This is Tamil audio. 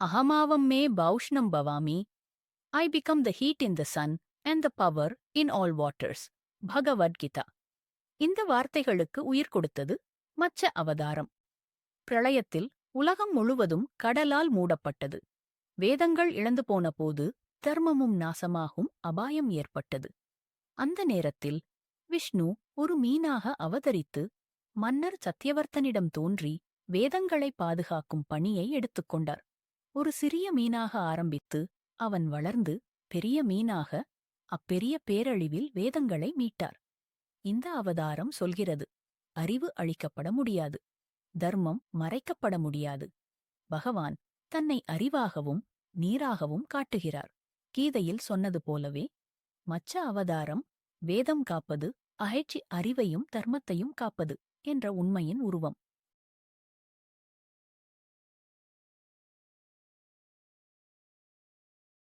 அஹமாவம் மே பௌஷ்ணம் பவாமி. I become the heat in the sun and the power in all waters. Bhagavad Gita. இந்த வார்த்தைகளுக்கு உயிர் கொடுத்தது மச்ச அவதாரம். பிரளயத்தில் உலகம் முழுவதும் கடலால் மூடப்பட்டது. வேதங்கள் இழந்து போன போது தர்மமும் நாசமாகும் அபாயம் ஏற்பட்டது. அந்த நேரத்தில் விஷ்ணு ஒரு மீனாக அவதரித்து மன்னர் சத்யவர்த்தனிடம் தோன்றி வேதங்களை பாதுகாக்கும் பணியை எடுத்துக்கொண்டார். ஒரு சிறிய மீனாக ஆரம்பித்து அவன் வளர்ந்து பெரிய மீனாக அப்பெரிய பேரழிவில் வேதங்களை மீட்டார். இந்த அவதாரம் சொல்கிறது, அறிவு அழிக்கப்பட முடியாது, தர்மம் மறைக்கப்பட முடியாது. பகவான் தன்னை அறிவாகவும் நீராகவும் காட்டுகிறார். கீதையில் சொன்னது போலவே மச்ச அவதாரம் வேதம் காப்பது, அகழ்ச்சி அறிவையும் தர்மத்தையும் காப்பது என்ற உண்மையின் உருவம்.